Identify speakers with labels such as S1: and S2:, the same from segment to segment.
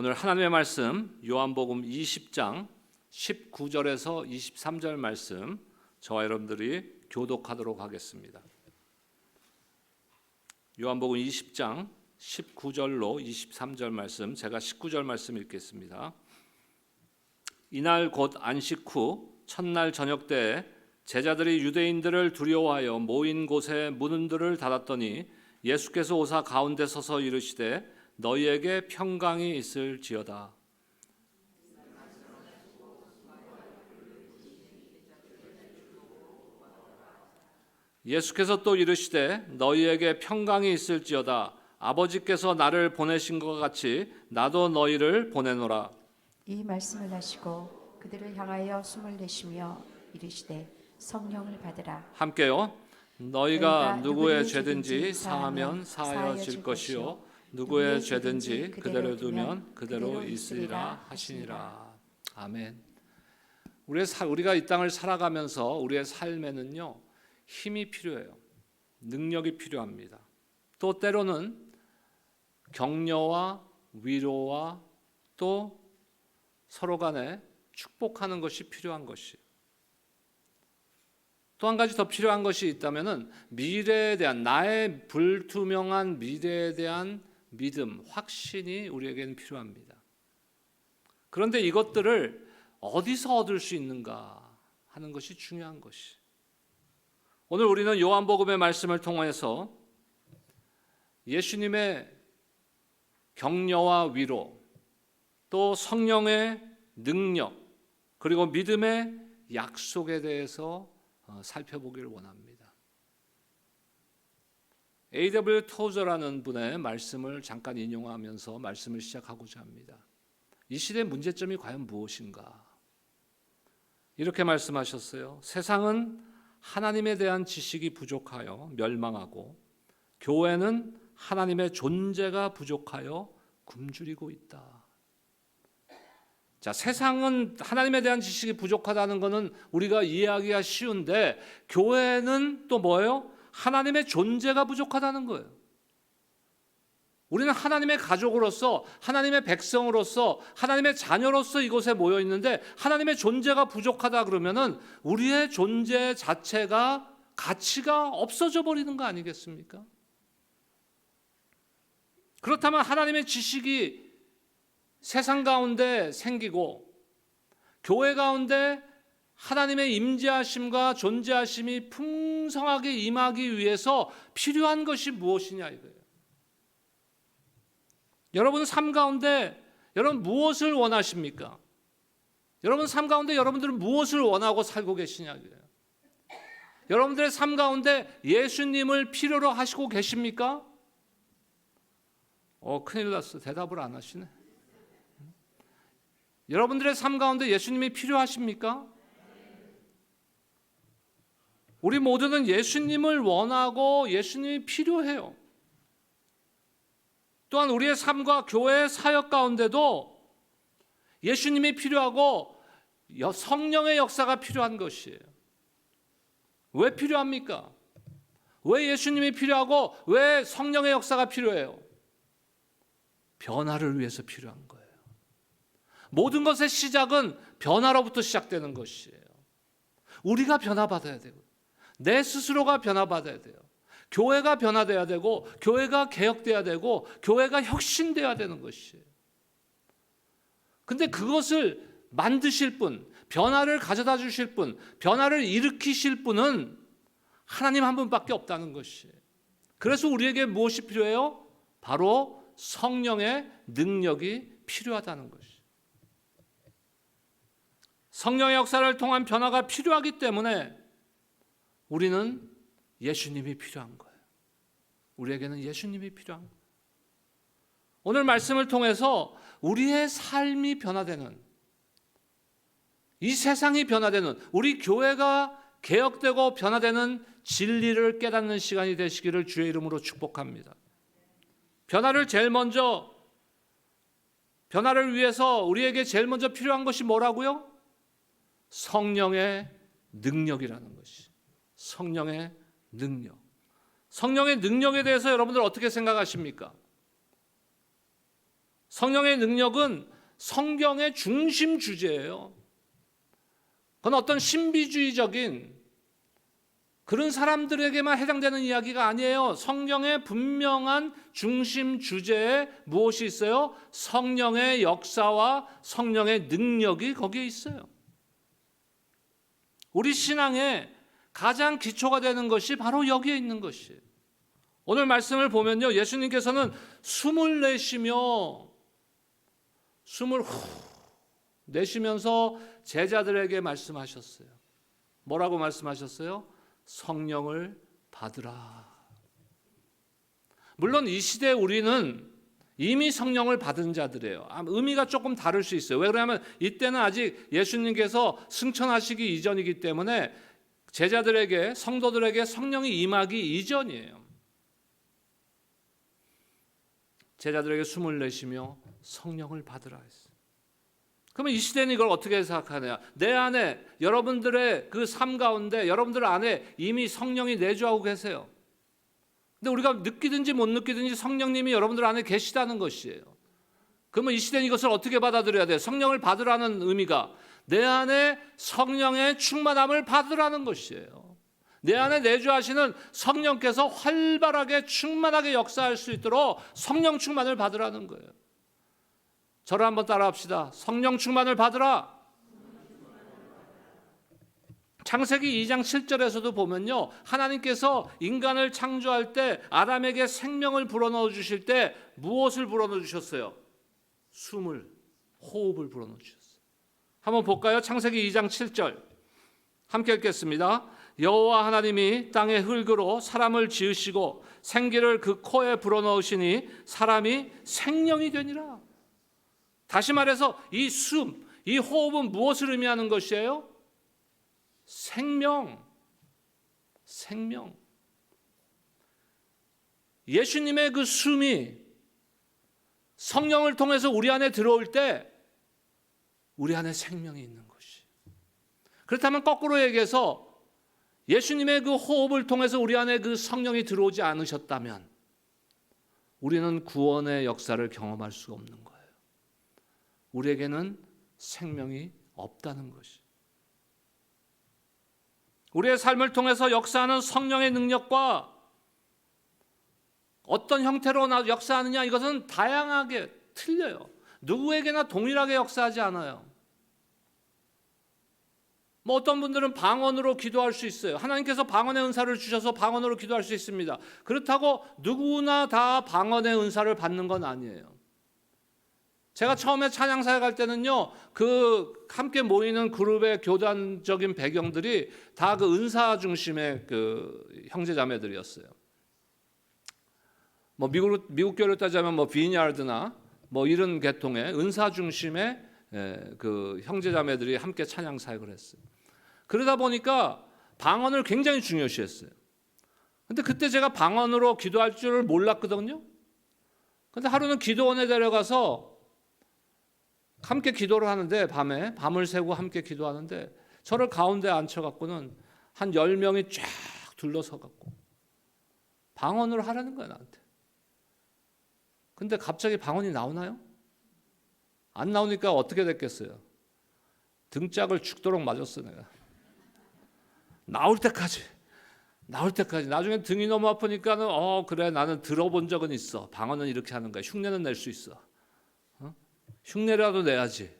S1: 오늘 하나님의 말씀 요한복음 20장 19절에서 23절 말씀 저와 여러분들이 교독하도록 하겠습니다. 요한복음 20장 19절로 23절 말씀, 제가 19절 말씀 읽겠습니다. 이날 곧 안식 후 첫날 저녁 때에 제자들이 유대인들을 두려워하여 모인 곳에 문들을 닫았더니 예수께서 오사 가운데 서서 이르시되 너희에게 평강이 있을지어다. 예수께서 또 이르시되 너희에게 평강이 있을지어다. 아버지께서 나를 보내신 것 같이 나도 너희를 보내노라.
S2: 이 말씀을 하시고 그들을 향하여 숨을 내쉬며 이르시되 성령을 받으라.
S1: 함께요. 너희가 누구의 죄든지 사하면 사하여질 것이요 누구의 죄든지 그대로 두면 그대로 있으리라 하시니라. 아멘. 우리가 이 땅을 살아가면서 우리의 삶에는요 힘이 필요해요. 능력이 필요합니다. 또 때로는 격려와 위로와 또 서로 간에 축복하는 것이 필요한 것이에요. 또 한 가지 더 필요한 것이 있다면은 미래에 대한, 나의 불투명한 미래에 대한 믿음, 확신이 우리에게는 필요합니다. 그런데 이것들을 어디서 얻을 수 있는가 하는 것이 중요한 것이. 오늘 우리는 요한복음의 말씀을 통해서 예수님의 격려와 위로, 또 성령의 능력, 그리고 믿음의 약속에 대해서 살펴보기를 원합니다. A.W. 토저라는 분의 말씀을 잠깐 인용하면서 말씀을 시작하고자 합니다. 이 시대의 문제점이 과연 무엇인가? 이렇게 말씀하셨어요. 세상은 하나님에 대한 지식이 부족하여 멸망하고 교회는 하나님의 존재가 부족하여 굶주리고 있다. 자, 세상은 하나님에 대한 지식이 부족하다는 것은 우리가 이해하기가 쉬운데, 교회는 또 뭐예요? 하나님의 존재가 부족하다는 거예요. 우리는 하나님의 가족으로서, 하나님의 백성으로서, 하나님의 자녀로서 이곳에 모여 있는데 하나님의 존재가 부족하다 그러면은 우리의 존재 자체가, 가치가 없어져 버리는 거 아니겠습니까? 그렇다면 하나님의 지식이 세상 가운데 생기고 교회 가운데 하나님의 임재하심과 존재하심이 풍성하게 임하기 위해서 필요한 것이 무엇이냐 이거예요. 여러분 삶 가운데 여러분 무엇을 원하십니까? 여러분 삶 가운데 여러분들은 무엇을 원하고 살고 계시냐 이거예요. 여러분들의 삶 가운데 예수님을 필요로 하시고 계십니까? 큰일 났어. 대답을 안 하시네. 여러분들의 삶 가운데 예수님이 필요하십니까? 우리 모두는 예수님을 원하고 예수님이 필요해요. 또한 우리의 삶과 교회의 사역 가운데도 예수님이 필요하고 성령의 역사가 필요한 것이에요. 왜 필요합니까? 왜 예수님이 필요하고 왜 성령의 역사가 필요해요? 변화를 위해서 필요한 거예요. 모든 것의 시작은 변화로부터 시작되는 것이에요. 우리가 변화받아야 되고, 내 스스로가 변화받아야 돼요. 교회가 변화돼야 되고, 교회가 개혁돼야 되고, 교회가 혁신돼야 되는 것이에요. 근데 그것을 만드실 분, 변화를 가져다 주실 분, 변화를 일으키실 분은 하나님 한 분밖에 없다는 것이에요. 그래서 우리에게 무엇이 필요해요? 바로 성령의 능력이 필요하다는 것이에요. 성령의 역사를 통한 변화가 필요하기 때문에 우리는 예수님이 필요한 거예요. 우리에게는 예수님이 필요한 거예요. 오늘 말씀을 통해서 우리의 삶이 변화되는, 이 세상이 변화되는, 우리 교회가 개혁되고 변화되는 진리를 깨닫는 시간이 되시기를 주의 이름으로 축복합니다. 변화를 위해서 우리에게 제일 먼저 필요한 것이 뭐라고요? 성령의 능력이라는 것이. 성령의 능력. 성령의 능력에 대해서 여러분들 어떻게 생각하십니까? 성령의 능력은 성경의 중심 주제예요. 그건 어떤 신비주의적인 그런 사람들에게만 해당되는 이야기가 아니에요. 성경의 분명한 중심 주제에 무엇이 있어요? 성령의 역사와 성령의 능력이 거기에 있어요. 우리 신앙의 가장 기초가 되는 것이 바로 여기에 있는 것이에요. 오늘 말씀을 보면요, 예수님께서는 숨을 내쉬며 숨을 후 내쉬면서 제자들에게 말씀하셨어요. 뭐라고 말씀하셨어요? 성령을 받으라. 물론 이 시대에 우리는 이미 성령을 받은 자들이에요. 의미가 조금 다를 수 있어요. 왜 그러냐면 이때는 아직 예수님께서 승천하시기 이전이기 때문에 제자들에게, 성도들에게 성령이 임하기 이전이에요. 제자들에게 숨을 내쉬며 성령을 받으라 했어요. 그러면 이 시대는 이걸 어떻게 생각하냐? 내 안에, 여러분들의 그 삶 가운데, 여러분들 안에 이미 성령이 내주하고 계세요. 근데 우리가 느끼든지 못 느끼든지 성령님이 여러분들 안에 계시다는 것이에요. 그러면 이 시대는 이것을 어떻게 받아들여야 돼요? 성령을 받으라는 의미가 내 안에 성령의 충만함을 받으라는 것이에요. 내 안에 내주하시는 성령께서 활발하게 충만하게 역사할 수 있도록 성령 충만을 받으라는 거예요. 저를 한번 따라합시다. 성령 충만을 받으라. 창세기 2장 7절에서도 보면요, 하나님께서 인간을 창조할 때 아담에게 생명을 불어넣어 주실 때 무엇을 불어넣어 주셨어요? 숨을, 호흡을 불어넣어 주셨어요. 한번 볼까요? 창세기 2장 7절 함께 읽겠습니다. 여호와 하나님이 땅의 흙으로 사람을 지으시고 생기를 그 코에 불어넣으시니 사람이 생명이 되니라. 다시 말해서 이 숨, 이 호흡은 무엇을 의미하는 것이에요? 생명. 예수님의 그 숨이 성령을 통해서 우리 안에 들어올 때 우리 안에 생명이 있는 것이. 그렇다면 거꾸로 얘기해서 예수님의 그 호흡을 통해서 우리 안에 그 성령이 들어오지 않으셨다면 우리는 구원의 역사를 경험할 수가 없는 거예요. 우리에게는 생명이 없다는 것이. 우리의 삶을 통해서 역사하는 성령의 능력과 어떤 형태로 역사하느냐, 이것은 다양하게 틀려요. 누구에게나 동일하게 역사하지 않아요. 뭐 어떤 분들은 방언으로 기도할 수 있어요. 하나님께서 방언의 은사를 주셔서 방언으로 기도할 수 있습니다. 그렇다고 누구나 다 방언의 은사를 받는 건 아니에요. 제가 처음에 찬양사에 갈 때는요, 그 함께 모이는 그룹의 교단적인 배경들이 다 그 은사 중심의 그 형제자매들이었어요. 뭐 미국 교회로 따지면 뭐 비니아드나 뭐 이런 계통의 은사 중심의 그 형제자매들이 함께 찬양 사역을 했어요. 그러다 보니까 방언을 굉장히 중요시했어요. 근데 그때 제가 방언으로 기도할 줄을 몰랐거든요. 근데 하루는 기도원에 데려가서 함께 기도를 하는데 밤을 새고 함께 기도하는데 저를 가운데 앉혀갖고는 한 10명이 쫙 둘러서갖고 방언을 하라는 거야, 나한테. 근데 갑자기 방언이 나오나요? 안 나오니까 어떻게 됐겠어요? 등짝을 죽도록 맞았어, 내가. 나올 때까지. 나중에 등이 너무 아프니까는 그래, 나는 들어본 적은 있어. 방언은 이렇게 하는 거야. 흉내는 낼 수 있어. 흉내라도 내야지.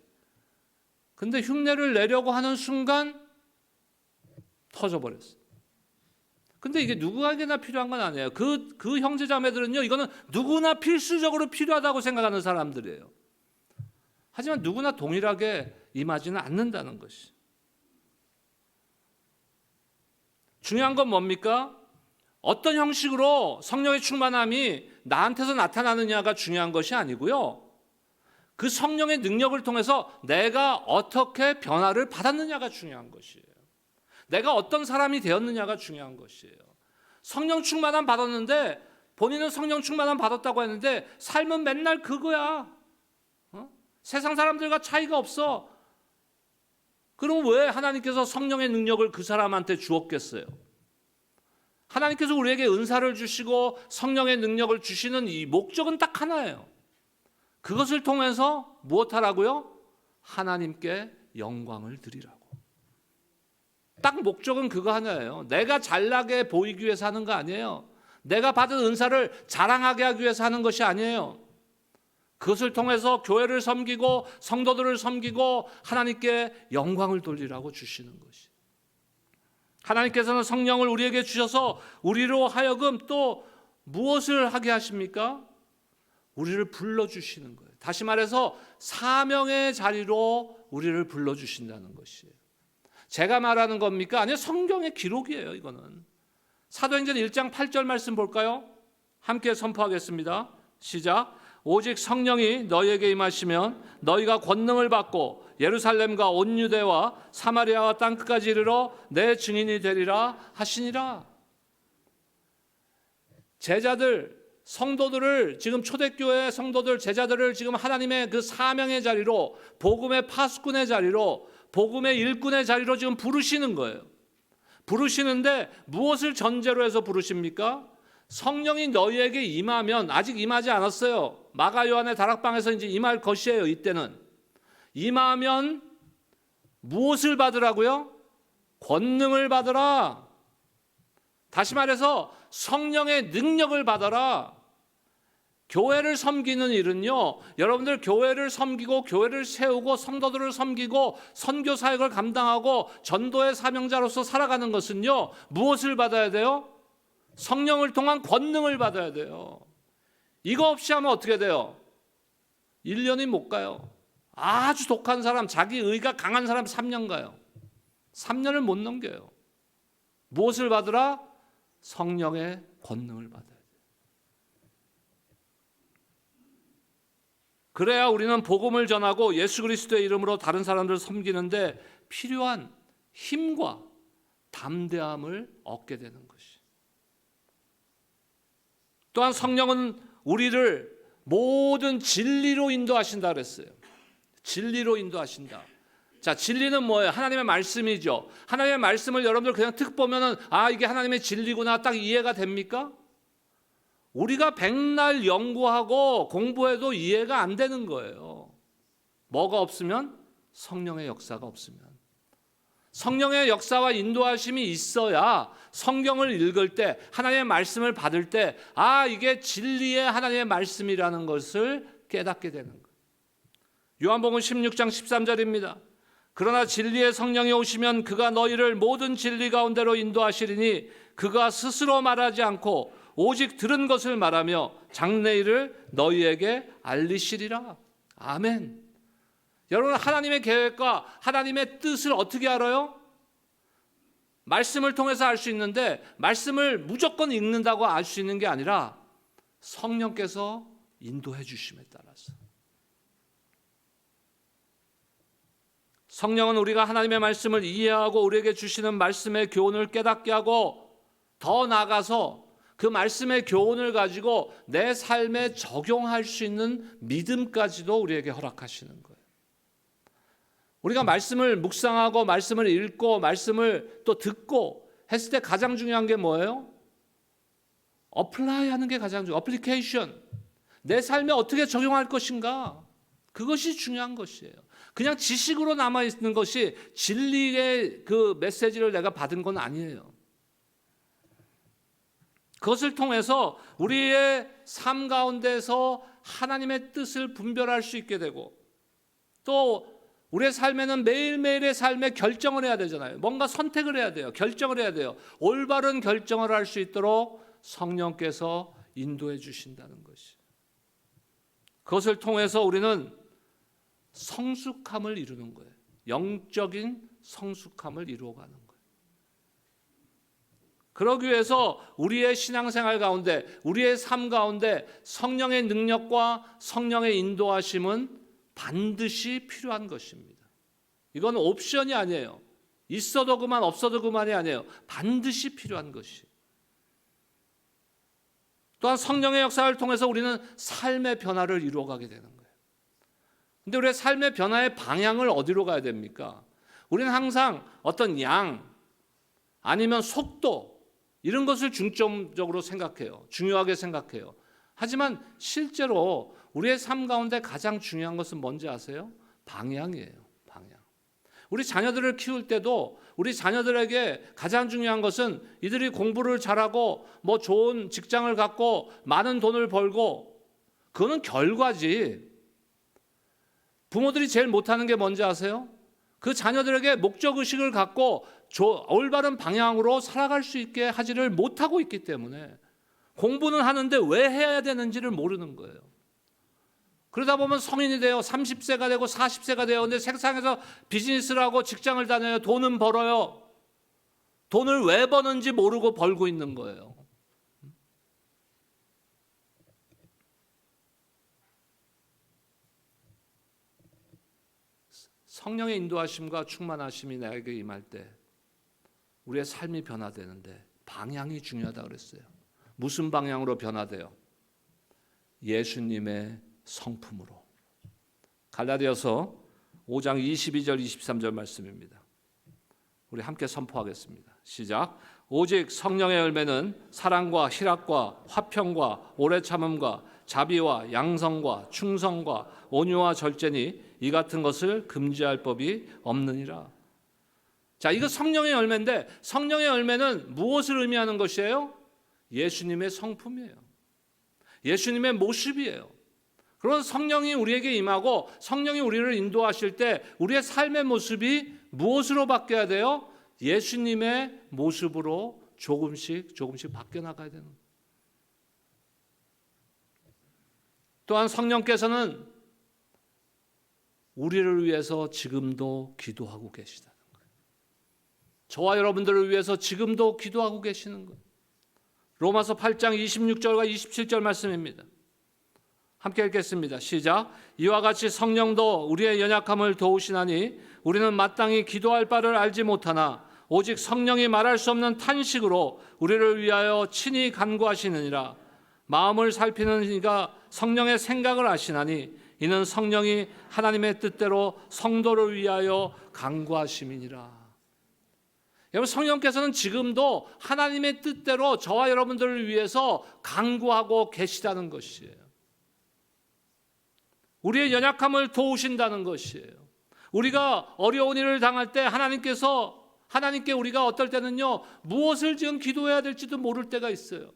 S1: 근데 흉내를 내려고 하는 순간 터져버렸어. 근데 이게 누구에게나 필요한 건 아니에요. 그 형제자매들은요, 이거는 누구나 필수적으로 필요하다고 생각하는 사람들이에요. 하지만 누구나 동일하게 임하지는 않는다는 것이. 중요한 건 뭡니까? 어떤 형식으로 성령의 충만함이 나한테서 나타나느냐가 중요한 것이 아니고요. 그 성령의 능력을 통해서 내가 어떻게 변화를 받았느냐가 중요한 것이에요. 내가 어떤 사람이 되었느냐가 중요한 것이에요. 성령 충만함 받았는데 본인은 성령 충만함 받았다고 했는데 삶은 맨날 그거야. 세상 사람들과 차이가 없어. 그럼 왜 하나님께서 성령의 능력을 그 사람한테 주었겠어요? 하나님께서 우리에게 은사를 주시고 성령의 능력을 주시는 이 목적은 딱 하나예요. 그것을 통해서 무엇하라고요? 하나님께 영광을 드리라고. 딱 목적은 그거 하나예요. 내가 잘나게 보이기 위해서 하는 거 아니에요. 내가 받은 은사를 자랑하게 하기 위해서 하는 것이 아니에요. 그것을 통해서 교회를 섬기고 성도들을 섬기고 하나님께 영광을 돌리라고 주시는 것이. 하나님께서는 성령을 우리에게 주셔서 우리로 하여금 또 무엇을 하게 하십니까? 우리를 불러주시는 거예요. 다시 말해서 사명의 자리로 우리를 불러주신다는 것이에요. 제가 말하는 겁니까? 아니요, 성경의 기록이에요. 이거는 사도행전 1장 8절 말씀 볼까요? 함께 선포하겠습니다. 시작. 오직 성령이 너희에게 임하시면 너희가 권능을 받고 예루살렘과 온 유대와 사마리아와 땅끝까지 이르러 내 증인이 되리라 하시니라. 제자들, 성도들을 지금 초대교회 성도들, 제자들을 지금 하나님의 그 사명의 자리로, 복음의 파수꾼의 자리로, 복음의 일꾼의 자리로 지금 부르시는 거예요. 부르시는데 무엇을 전제로 해서 부르십니까? 성령이 너희에게 임하면, 아직 임하지 않았어요. 마가 요한의 다락방에서 이제 임할 것이에요. 이때는 임하면 무엇을 받으라고요? 권능을 받으라. 다시 말해서 성령의 능력을 받아라. 교회를 섬기는 일은요, 여러분들 교회를 섬기고 교회를 세우고 성도들을 섬기고 선교 사역을 감당하고 전도의 사명자로서 살아가는 것은요, 무엇을 받아야 돼요? 성령을 통한 권능을 받아야 돼요. 이거 없이 하면 어떻게 돼요? 1년이 못 가요. 아주 독한 사람, 자기 의가 강한 사람 3년 가요. 3년을 못 넘겨요. 무엇을 받으라? 성령의 권능을 받아야 돼요. 그래야 우리는 복음을 전하고 예수 그리스도의 이름으로 다른 사람들을 섬기는데 필요한 힘과 담대함을 얻게 되는 것이. 또한 성령은 우리를 모든 진리로 인도하신다 그랬어요. 진리로 인도하신다. 자, 진리는 뭐예요? 하나님의 말씀이죠. 하나님의 말씀을 여러분들 그냥 특 보면은 아, 이게 하나님의 진리구나 딱 이해가 됩니까? 우리가 백날 연구하고 공부해도 이해가 안 되는 거예요. 뭐가 없으면? 성령의 역사가 없으면. 성령의 역사와 인도하심이 있어야 성경을 읽을 때, 하나님의 말씀을 받을 때, 아, 이게 진리의 하나님의 말씀이라는 것을 깨닫게 되는 거예요. 요한복음 16장 13절입니다. 그러나 진리의 성령이 오시면 그가 너희를 모든 진리 가운데로 인도하시리니 그가 스스로 말하지 않고 오직 들은 것을 말하며 장래일을 너희에게 알리시리라. 아멘. 여러분, 하나님의 계획과 하나님의 뜻을 어떻게 알아요? 말씀을 통해서 알 수 있는데, 말씀을 무조건 읽는다고 알 수 있는 게 아니라 성령께서 인도해 주심에 따라서. 성령은 우리가 하나님의 말씀을 이해하고 우리에게 주시는 말씀의 교훈을 깨닫게 하고, 더 나아가서 그 말씀의 교훈을 가지고 내 삶에 적용할 수 있는 믿음까지도 우리에게 허락하시는 거예요. 우리가 말씀을 묵상하고 말씀을 읽고 말씀을 또 듣고 했을 때 가장 중요한 게 뭐예요? 어플라이 하는 게 가장 중요해요. 어플리케이션. 내 삶에 어떻게 적용할 것인가? 그것이 중요한 것이에요. 그냥 지식으로 남아있는 것이 진리의 그 메시지를 내가 받은 건 아니에요. 그것을 통해서 우리의 삶 가운데서 하나님의 뜻을 분별할 수 있게 되고, 또 우리의 삶에는 매일매일의 삶에 결정을 해야 되잖아요. 뭔가 선택을 해야 돼요. 결정을 해야 돼요. 올바른 결정을 할 수 있도록 성령께서 인도해 주신다는 것이. 그것을 통해서 우리는 성숙함을 이루는 거예요. 영적인 성숙함을 이루어가는 거예요. 그러기 위해서 우리의 신앙생활 가운데, 우리의 삶 가운데 성령의 능력과 성령의 인도하심은 반드시 필요한 것입니다. 이건 옵션이 아니에요. 있어도 그만 없어도 그만이 아니에요. 반드시 필요한 것이. 또한 성령의 역사를 통해서 우리는 삶의 변화를 이루어가게 되는 거예요. 근데 우리의 삶의 변화의 방향을 어디로 가야 됩니까? 우리는 항상 어떤 양 아니면 속도 이런 것을 중점적으로 생각해요. 중요하게 생각해요. 하지만 실제로 우리의 삶 가운데 가장 중요한 것은 뭔지 아세요? 방향이에요. 방향. 우리 자녀들을 키울 때도 우리 자녀들에게 가장 중요한 것은 이들이 공부를 잘하고 뭐 좋은 직장을 갖고 많은 돈을 벌고, 그거는 결과지. 부모들이 제일 못하는 게 뭔지 아세요? 그 자녀들에게 목적의식을 갖고 올바른 방향으로 살아갈 수 있게 하지를 못하고 있기 때문에 공부는 하는데 왜 해야 되는지를 모르는 거예요. 그러다 보면 성인이 돼요. 30세가 되고 40세가 돼요. 근데 세상에서 비즈니스를 하고 직장을 다녀요. 돈은 벌어요. 돈을 왜 버는지 모르고 벌고 있는 거예요. 성령의 인도하심과 충만하심이 나에게 임할 때 우리의 삶이 변화되는데 방향이 중요하다고 그랬어요. 무슨 방향으로 변화돼요? 예수님의 성품으로. 갈라디아서 5장 22절 23절 말씀입니다. 우리 함께 선포하겠습니다. 시작. 오직 성령의 열매는 사랑과 희락과 화평과 오래 참음과 자비와 양성과 충성과 온유와 절제니 이 같은 것을 금지할 법이 없느니라. 자, 이거 성령의 열매인데 성령의 열매는 무엇을 의미하는 것이에요? 예수님의 성품이에요. 예수님의 모습이에요. 그런 성령이 우리에게 임하고 성령이 우리를 인도하실 때 우리의 삶의 모습이 무엇으로 바뀌어야 돼요? 예수님의 모습으로 조금씩 바뀌어 나가야 되는 거예요. 또한 성령께서는 우리를 위해서 지금도 기도하고 계시다는 거예요. 저와 여러분들을 위해서 지금도 기도하고 계시는 거예요. 로마서 8장 26절과 27절 말씀입니다. 함께 읽겠습니다. 시작. 이와 같이 성령도 우리의 연약함을 도우시나니 우리는 마땅히 기도할 바를 알지 못하나 오직 성령이 말할 수 없는 탄식으로 우리를 위하여 친히 간구하시느니라. 마음을 살피는 이가 성령의 생각을 아시나니 이는 성령이 하나님의 뜻대로 성도를 위하여 간구하심이니라. 여러분, 성령께서는 지금도 하나님의 뜻대로 저와 여러분들을 위해서 간구하고 계시다는 것이에요. 우리의 연약함을 도우신다는 것이에요. 우리가 어려운 일을 당할 때 하나님께 우리가 어떨 때는요, 무엇을 지금 기도해야 될지도 모를 때가 있어요.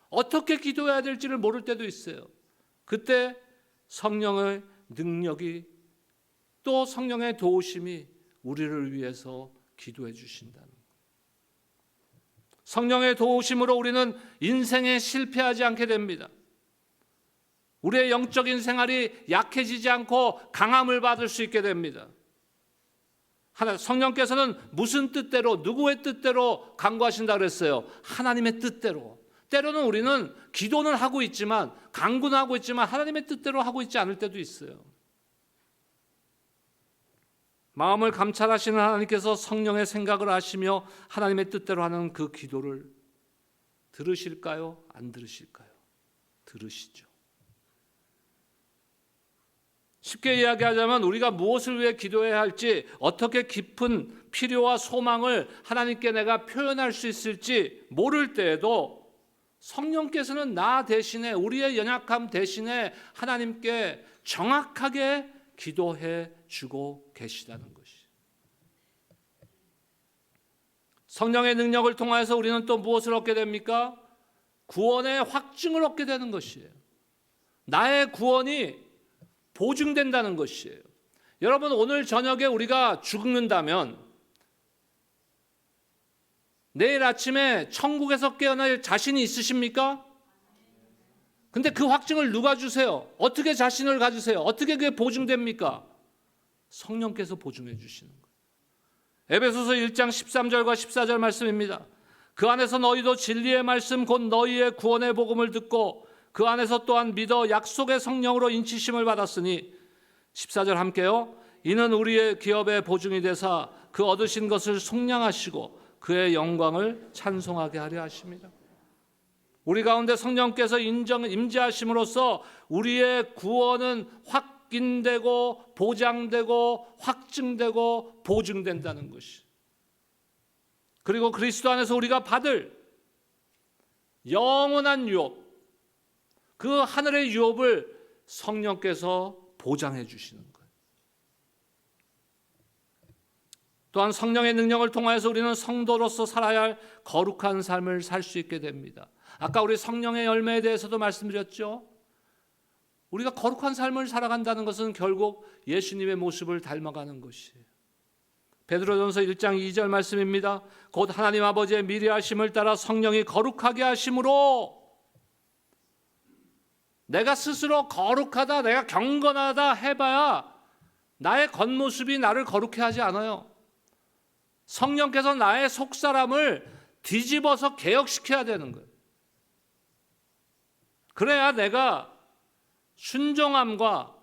S1: 어떻게 기도해야 될지를 모를 때도 있어요. 그때 성령의 능력이 또 성령의 도우심이 우리를 위해서 기도해 주신다는 거예요. 성령의 도우심으로 우리는 인생에 실패하지 않게 됩니다. 우리의 영적인 생활이 약해지지 않고 강함을 받을 수 있게 됩니다. 성령께서는 무슨 뜻대로, 누구의 뜻대로 간구하신다 그랬어요? 하나님의 뜻대로. 때로는 우리는 기도는 하고 있지만, 간구는 하고 있지만 하나님의 뜻대로 하고 있지 않을 때도 있어요. 마음을 감찰하시는 하나님께서 성령의 생각을 아시며 하나님의 뜻대로 하는 그 기도를 들으실까요? 안 들으실까요? 들으시죠. 쉽게 이야기하자면 우리가 무엇을 위해 기도해야 할지, 어떻게 깊은 필요와 소망을 하나님께 내가 표현할 수 있을지 모를 때에도 성령께서는 나 대신에, 우리의 연약함 대신에 하나님께 정확하게 기도해 주고 계시다는 것이. 성령의 능력을 통하여서 우리는 또 무엇을 얻게 됩니까? 구원의 확증을 얻게 되는 것이에요. 나의 구원이 보증된다는 것이에요. 여러분, 오늘 저녁에 우리가 죽는다면 내일 아침에 천국에서 깨어날 자신이 있으십니까? 근데 그 확증을 누가 주세요? 어떻게 자신을 가지세요? 어떻게 그게 보증됩니까? 성령께서 보증해 주시는 거예요. 에베소서 1장 13절과 14절 말씀입니다. 그 안에서 너희도 진리의 말씀 곧 너희의 구원의 복음을 듣고 그 안에서 또한 믿어 약속의 성령으로 인치심을 받았으니 14절 함께요. 이는 우리의 기업의 보증이 되사 그 얻으신 것을 속량하시고 그의 영광을 찬송하게 하려 하십니다. 우리 가운데 성령께서 임재하심으로써 우리의 구원은 확인되고 보장되고 확증되고 보증된다는 것이. 그리고 그리스도 안에서 우리가 받을 영원한 유업, 그 하늘의 유업을 성령께서 보장해 주시는 거예요. 또한 성령의 능력을 통하여서 우리는 성도로서 살아야 할 거룩한 삶을 살 수 있게 됩니다. 아까 우리 성령의 열매에 대해서도 말씀드렸죠. 우리가 거룩한 삶을 살아간다는 것은 결국 예수님의 모습을 닮아가는 것이에요. 베드로전서 1장 2절 말씀입니다. 곧 하나님 아버지의 미리하심을 따라 성령이 거룩하게 하심으로, 내가 스스로 거룩하다, 내가 경건하다 해봐야 나의 겉모습이 나를 거룩해 하지 않아요. 성령께서 나의 속사람을 뒤집어서 개혁시켜야 되는 거예요. 그래야 내가 순종함과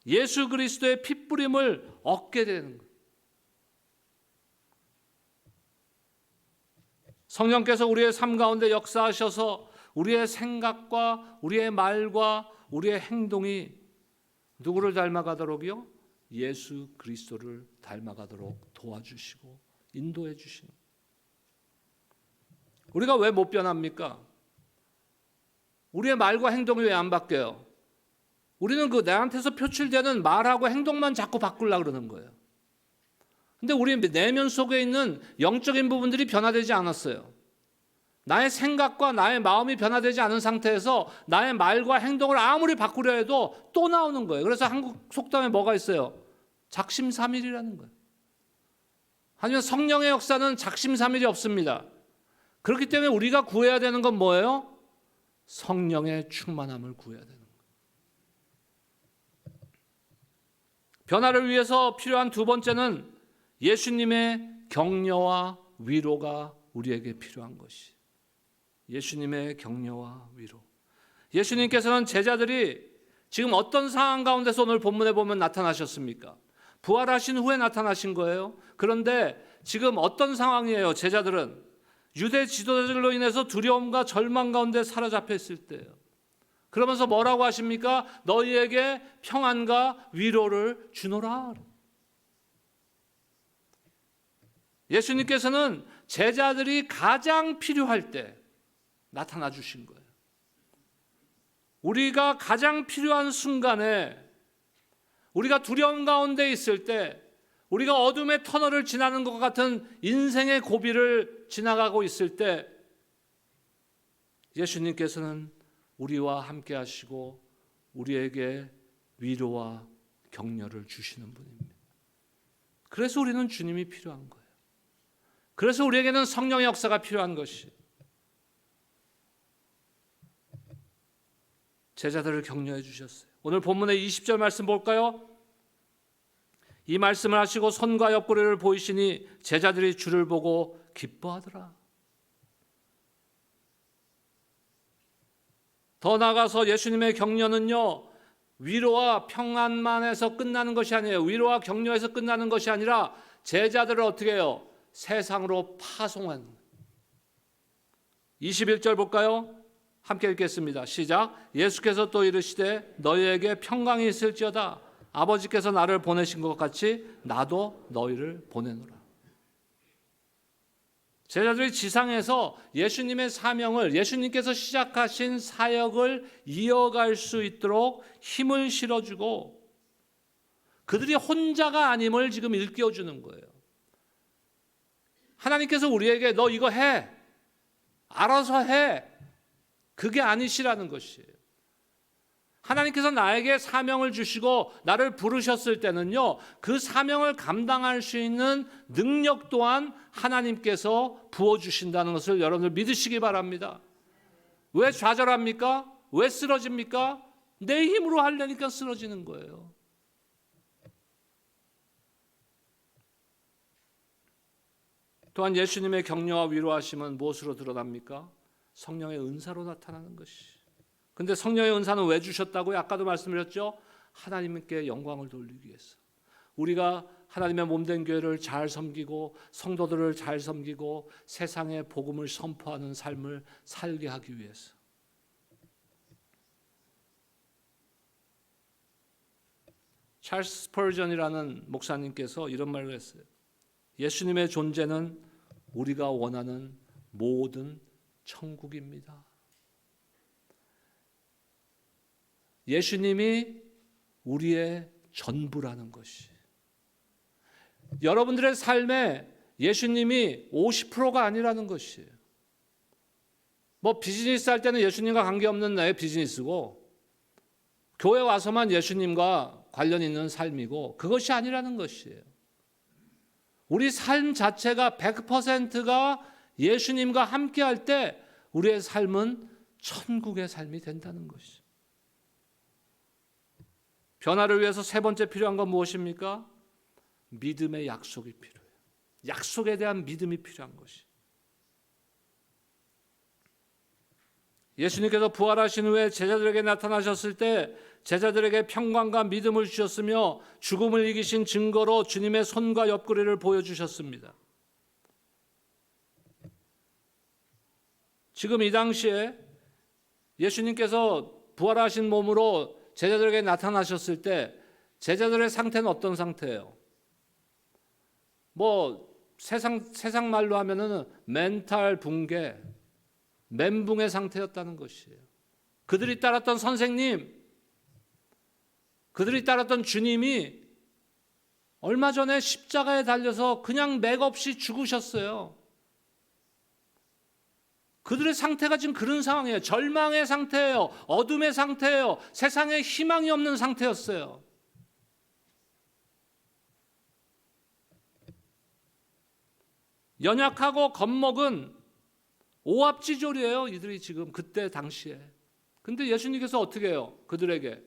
S1: 예수 그리스도의 핏부림을 얻게 되는 거예요. 성령께서 우리의 삶 가운데 역사하셔서 우리의 생각과 우리의 말과 우리의 행동이 누구를 닮아가도록요? 예수 그리스도를 닮아가도록 도와주시고 인도해 주시는. 우리가 왜 못 변합니까? 우리의 말과 행동이 왜 안 바뀌어요? 우리는 그 내한테서 표출되는 말하고 행동만 자꾸 바꾸려고 그러는 거예요. 근데 우리 내면 속에 있는 영적인 부분들이 변화되지 않았어요. 나의 생각과 나의 마음이 변화되지 않은 상태에서 나의 말과 행동을 아무리 바꾸려 해도 또 나오는 거예요. 그래서 한국 속담에 뭐가 있어요? 작심삼일이라는 거예요. 하지만 성령의 역사는 작심삼일이 없습니다. 그렇기 때문에 우리가 구해야 되는 건 뭐예요? 성령의 충만함을 구해야 되는 거예요. 변화를 위해서 필요한 두 번째는 예수님의 격려와 위로가 우리에게 필요한 것이. 예수님의 격려와 위로. 예수님께서는 제자들이 지금 어떤 상황 가운데서 오늘 본문에 보면 나타나셨습니까? 부활하신 후에 나타나신 거예요. 그런데 지금 어떤 상황이에요? 제자들은 유대 지도자들로 인해서 두려움과 절망 가운데 사로잡혀 있을 때예요. 그러면서 뭐라고 하십니까? 너희에게 평안과 위로를 주노라. 예수님께서는 제자들이 가장 필요할 때 나타나 주신 거예요. 우리가 가장 필요한 순간에, 우리가 두려움 가운데 있을 때, 우리가 어둠의 터널을 지나는 것 같은 인생의 고비를 지나가고 있을 때 예수님께서는 우리와 함께 하시고 우리에게 위로와 격려를 주시는 분입니다. 그래서 우리는 주님이 필요한 거예요. 그래서 우리에게는 성령의 역사가 필요한 것이. 제자들을 격려해 주셨어요. 오늘 본문의 20절 말씀 볼까요? 이 말씀을 하시고 손과 옆구리를 보이시니 제자들이 주를 보고 기뻐하더라. 더 나아가서 예수님의 격려는요, 위로와 평안만에서 끝나는 것이 아니에요. 위로와 격려에서 끝나는 것이 아니라 제자들을 어떻게 해요? 세상으로 파송하는 거예요. 21절 볼까요? 함께 읽겠습니다. 시작. 예수께서 또 이르시되 너희에게 평강이 있을지어다. 아버지께서 나를 보내신 것 같이 나도 너희를 보내노라. 제자들이 지상에서 예수님의 사명을, 예수님께서 시작하신 사역을 이어갈 수 있도록 힘을 실어주고 그들이 혼자가 아님을 지금 일깨워주는 거예요. 하나님께서 우리에게 너 이거 해, 알아서 해, 그게 아니시라는 것이에요. 하나님께서 나에게 사명을 주시고 나를 부르셨을 때는요, 그 사명을 감당할 수 있는 능력 또한 하나님께서 부어주신다는 것을 여러분들 믿으시기 바랍니다. 왜 좌절합니까? 왜 쓰러집니까? 내 힘으로 하려니까 쓰러지는 거예요. 또한 예수님의 격려와 위로하심은 무엇으로 드러납니까? 성령의 은사로 나타나는 것이. 근데 성령의 은사는 왜 주셨다고요? 아까도 말씀드렸죠. 하나님께 영광을 돌리기 위해서. 우리가 하나님의 몸된 교회를 잘 섬기고 성도들을 잘 섬기고 세상에 복음을 선포하는 삶을 살게 하기 위해서. 찰스 스퍼전이라는 목사님께서 이런 말을 했어요. 예수님의 존재는 우리가 원하는 모든 천국입니다. 예수님이 우리의 전부라는 것이. 여러분들의 삶에 예수님이 50%가 아니라는 것이에요. 뭐 비즈니스 할 때는 예수님과 관계없는 나의 비즈니스고, 교회 와서만 예수님과 관련 있는 삶이고, 그것이 아니라는 것이에요. 우리 삶 자체가 100%가 예수님과 함께 할 때 우리의 삶은 천국의 삶이 된다는 것이죠. 변화를 위해서 세 번째 필요한 건 무엇입니까? 믿음의 약속이 필요해요. 약속에 대한 믿음이 필요한 것이. 예수님께서 부활하신 후에 제자들에게 나타나셨을 때 제자들에게 평강과 믿음을 주셨으며 죽음을 이기신 증거로 주님의 손과 옆구리를 보여주셨습니다. 지금 이 당시에 예수님께서 부활하신 몸으로 제자들에게 나타나셨을 때 제자들의 상태는 어떤 상태예요? 뭐 세상 말로 하면은 멘탈 붕괴, 멘붕의 상태였다는 것이에요. 그들이 따랐던 선생님, 그들이 따랐던 주님이 얼마 전에 십자가에 달려서 그냥 맥없이 죽으셨어요. 그들의 상태가 지금 그런 상황이에요. 절망의 상태예요. 어둠의 상태예요. 세상에 희망이 없는 상태였어요. 연약하고 겁먹은 오합지졸이에요. 이들이 지금 그때 당시에. 근데 예수님께서 어떻게 해요? 그들에게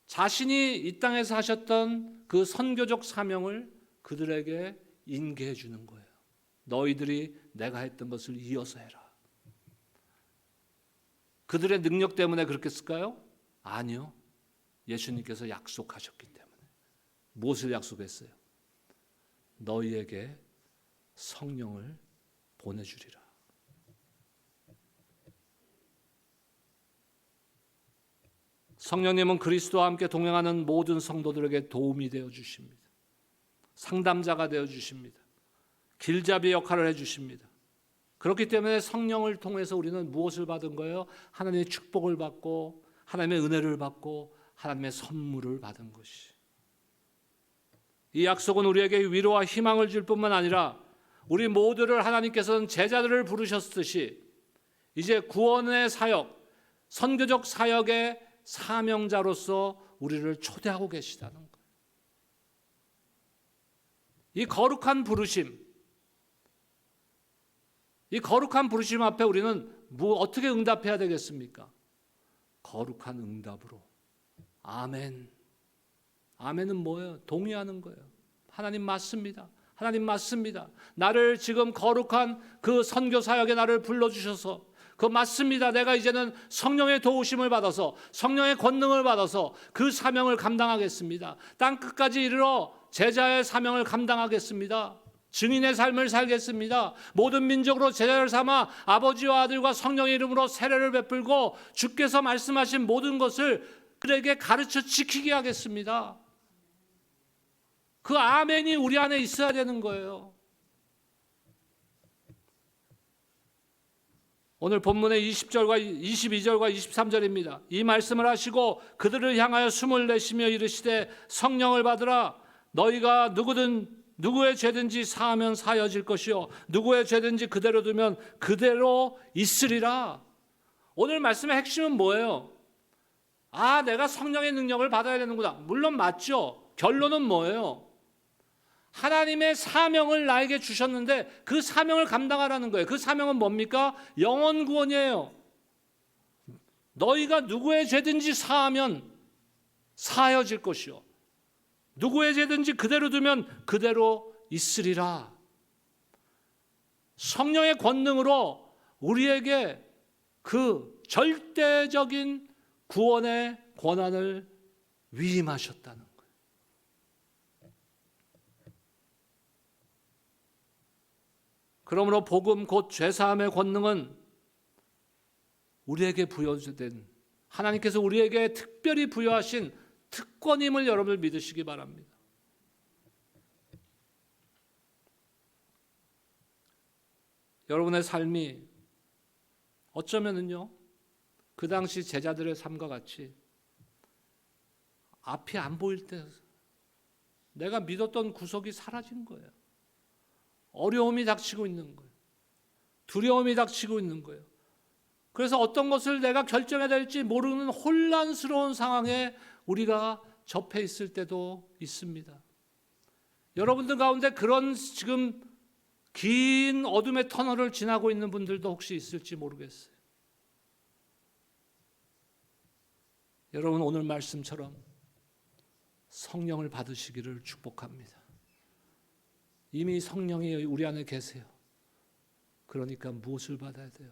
S1: 자신이 이 땅에서 하셨던 그 선교적 사명을 그들에게 인계해 주는 거예요. 너희들이 내가 했던 것을 이어서 해라. 그들의 능력 때문에 그렇게 했을까요? 아니요. 예수님께서 약속하셨기 때문에. 무엇을 약속했어요? 너희에게 성령을 보내주리라. 성령님은 그리스도와 함께 동행하는 모든 성도들에게 도움이 되어 주십니다. 상담자가 되어 주십니다. 길잡이 역할을 해 주십니다. 그렇기 때문에 성령을 통해서 우리는 무엇을 받은 거예요? 하나님의 축복을 받고 하나님의 은혜를 받고 하나님의 선물을 받은 것이. 이 약속은 우리에게 위로와 희망을 줄 뿐만 아니라 우리 모두를 하나님께서는 제자들을 부르셨듯이 이제 구원의 사역, 선교적 사역의 사명자로서 우리를 초대하고 계시다는 거예요. 이 거룩한 부르심, 이 거룩한 부르심 앞에 우리는 어떻게 응답해야 되겠습니까? 거룩한 응답으로. 아멘. 아멘은 뭐예요? 동의하는 거예요. 하나님 맞습니다. 하나님 맞습니다. 나를 지금 거룩한 그 선교 사역에 나를 불러주셔서 그거 맞습니다. 내가 이제는 성령의 도우심을 받아서 성령의 권능을 받아서 그 사명을 감당하겠습니다. 땅 끝까지 이르러 제자의 사명을 감당하겠습니다. 증인의 삶을 살겠습니다. 모든 민족으로 제자를 삼아 아버지와 아들과 성령의 이름으로 세례를 베풀고 주께서 말씀하신 모든 것을 그들에게 가르쳐 지키게 하겠습니다. 그 아멘이 우리 안에 있어야 되는 거예요. 오늘 본문의 20절과 22절과 23절입니다. 이 말씀을 하시고 그들을 향하여 숨을 내쉬며 이르시되 성령을 받으라. 너희가 누구의 죄든지 사하면 사여질 것이요 누구의 죄든지 그대로 두면 그대로 있으리라. 오늘 말씀의 핵심은 뭐예요? 내가 성령의 능력을 받아야 되는구나. 물론 맞죠. 결론은 뭐예요? 하나님의 사명을 나에게 주셨는데 그 사명을 감당하라는 거예요. 그 사명은 뭡니까? 영혼 구원이에요. 너희가 누구의 죄든지 사하면 사여질 것이요 누구의 죄든지 그대로 두면 그대로 있으리라. 성령의 권능으로 우리에게 그 절대적인 구원의 권한을 위임하셨다는 거예요. 그러므로 복음 곧 죄사함의 권능은 우리에게 부여된 하나님께서 우리에게 특별히 부여하신 특권임을 여러분들 믿으시기 바랍니다. 여러분의 삶이 어쩌면은요 그 당시 제자들의 삶과 같이 앞이 안 보일 때 내가 믿었던 구속이 사라진 거예요. 어려움이 닥치고 있는 거예요. 두려움이 닥치고 있는 거예요. 그래서 어떤 것을 내가 결정해야 될지 모르는 혼란스러운 상황에 우리가 접해 있을 때도 있습니다. 여러분들 가운데 그런 지금 긴 어둠의 터널을 지나고 있는 분들도 혹시 있을지 모르겠어요. 여러분, 오늘 말씀처럼 성령을 받으시기를 축복합니다. 이미 성령이 우리 안에 계세요. 그러니까 무엇을 받아야 돼요?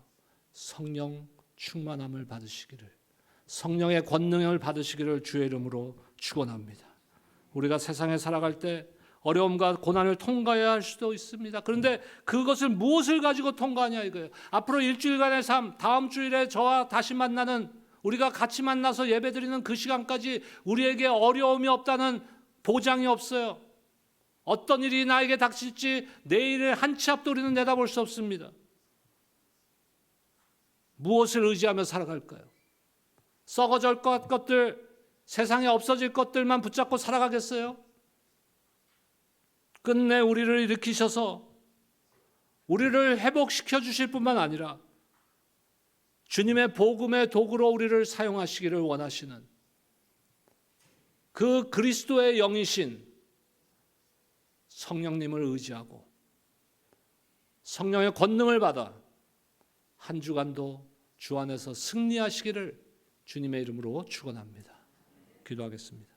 S1: 성령 충만함을 받으시기를, 성령의 권능을 받으시기를 주의 이름으로 축원합니다. 우리가 세상에 살아갈 때 어려움과 고난을 통과해야 할 수도 있습니다. 그런데 그것을 무엇을 가지고 통과하냐 이거예요. 앞으로 일주일간의 삶, 다음 주일에 저와 다시 만나는, 우리가 같이 만나서 예배드리는 그 시간까지 우리에게 어려움이 없다는 보장이 없어요. 어떤 일이 나에게 닥칠지 내일의 한 치 앞도 우리는 내다볼 수 없습니다. 무엇을 의지하며 살아갈까요? 썩어질 것들, 세상에 없어질 것들만 붙잡고 살아가겠어요? 끝내 우리를 일으키셔서 우리를 회복시켜 주실 뿐만 아니라 주님의 복음의 도구로 우리를 사용하시기를 원하시는 그 그리스도의 영이신 성령님을 의지하고 성령의 권능을 받아 한 주간도 주 안에서 승리하시기를 주님의 이름으로 축원합니다. 기도하겠습니다.